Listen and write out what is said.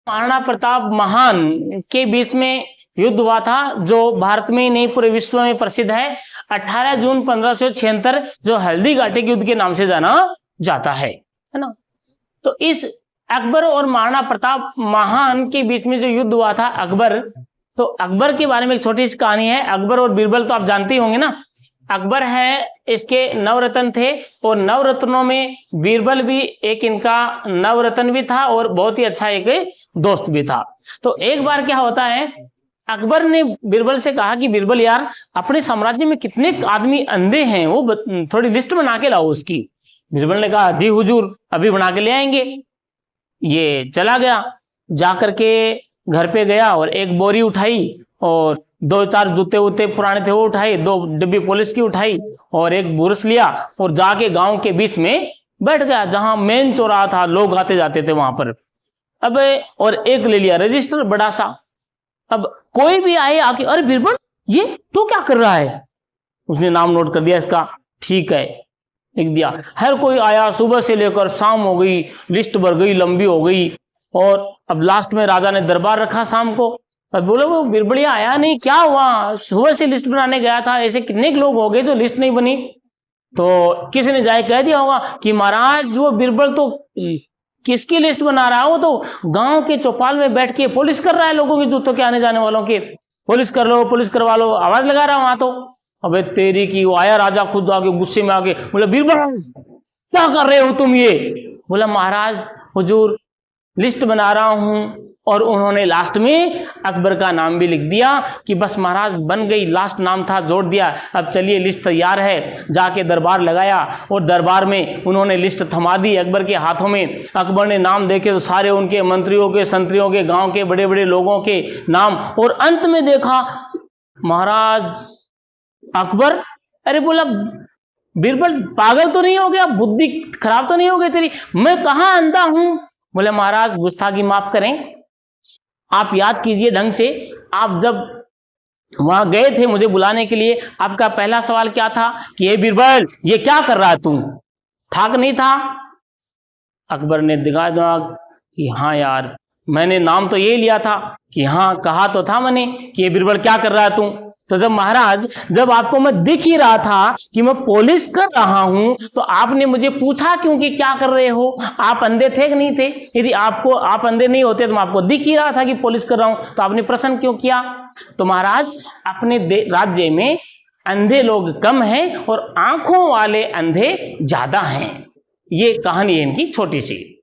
महाराणा प्रताप महान के बीच में युद्ध हुआ था, जो भारत में ही नहीं पूरे विश्व में प्रसिद्ध है। 18 जून 1576 जो हल्दी घाटी के युद्ध के नाम से जाना जाता है ना। तो इस अकबर और महाराणा प्रताप महान के बीच में जो युद्ध हुआ था अकबर, तो अकबर के बारे में एक छोटी सी कहानी है। अकबर और बीरबल तो आप जानते ही होंगे ना। अकबर है, इसके नवरत्न थे और नवरत्नों में बीरबल भी एक इनका नवरत्न भी था और बहुत ही अच्छा एक दोस्त भी था। तो एक बार क्या होता है, अकबर ने बीरबल से कहा कि बीरबल यार, अपने साम्राज्य में कितने आदमी अंधे हैं, वो थोड़ी लिस्ट बना के लाओ उसकी। बीरबल ने कहा जी हुजूर, अभी बना के ले आएंगे। ये चला गया, जाकर के घर पे गया और एक बोरी उठाई और 2-4 जूते वूते पुराने थे वो उठाई, 2 डिब्बी पुलिस की उठाई और एक बुरस लिया और जाके गांव के बीच में बैठ गया, जहां मेन चौराहा था, लोग आते जाते थे वहां पर। अब और एक ले लिया रजिस्टर बड़ा सा। अब कोई भी आए आके, अरे बीरबल ये तो क्या कर रहा है? उसने नाम नोट कर दिया इसका, ठीक है, लिख दिया। हर कोई आया, सुबह से लेकर शाम हो गई, लिस्ट भर गई, लंबी हो गई। और अब लास्ट में राजा ने दरबार रखा शाम को। अब बोले वो बीरबलिया आया नहीं, क्या हुआ? सुबह से लिस्ट बनाने गया था, ऐसे कितने लोग हो गए जो लिस्ट नहीं बनी। तो किसी ने जाए कह दिया होगा कि महाराज वो बीरबल तो किसकी लिस्ट बना रहा है, वो तो गांव के चौपाल में बैठ के पुलिस कर रहा है लोगों के जूतों के आने जाने वालों के। पुलिस कर लो, पुलिस करवा लो, आवाज लगा रहा वहां तो। अबे तेरी की, वो आया राजा खुद आके गुस्से में आके बोला बीरबल क्या कर रहे हो तुम ये? बोला महाराज हुजूर लिस्ट बना रहा हूं। और उन्होंने लास्ट में अकबर का नाम भी लिख दिया कि बस महाराज बन गई, लास्ट नाम था जोड़ दिया। अब चलिए लिस्ट तैयार है। जाके दरबार लगाया और दरबार में उन्होंने लिस्ट थमा दी अकबर के हाथों में। अकबर ने नाम देखे तो सारे उनके मंत्रियों के, संतरियों के, गांव के बड़े बड़े लोगों के नाम। और अंत में देखा महाराज अकबर, अरे बोला बीरबल पागल तो नहीं हो गया, बुद्धि खराब तो नहीं हो गई तेरी? मैं कहाँ अंधा हूं? बोले महाराज गुस्ताखी माफ करें, आप याद कीजिए ढंग से, आप जब वहां गए थे मुझे बुलाने के लिए, आपका पहला सवाल क्या था कि ये बीरबल ये क्या कर रहा है तू? था कि नहीं था? अकबर ने दिखा कि हाँ यार, मैंने नाम तो ये लिया था कि हाँ, कहा तो था मैंने कि ये बीरबल क्या कर रहा है तू। तो जब महाराज, जब आपको मैं दिख ही रहा था कि मैं पुलिस कर रहा हूं, तो आपने मुझे पूछा क्यों कि क्या कर रहे हो? आप अंधे थे कि नहीं थे? यदि आप अंधे नहीं होते तो मैं आपको दिख ही रहा था कि पुलिस कर रहा हूं, तो आपने प्रश्न क्यों किया? तो महाराज अपने राज्य में अंधे लोग कम हैं और आंखों वाले अंधे ज्यादा हैं। ये कहानी है इनकी छोटी सी।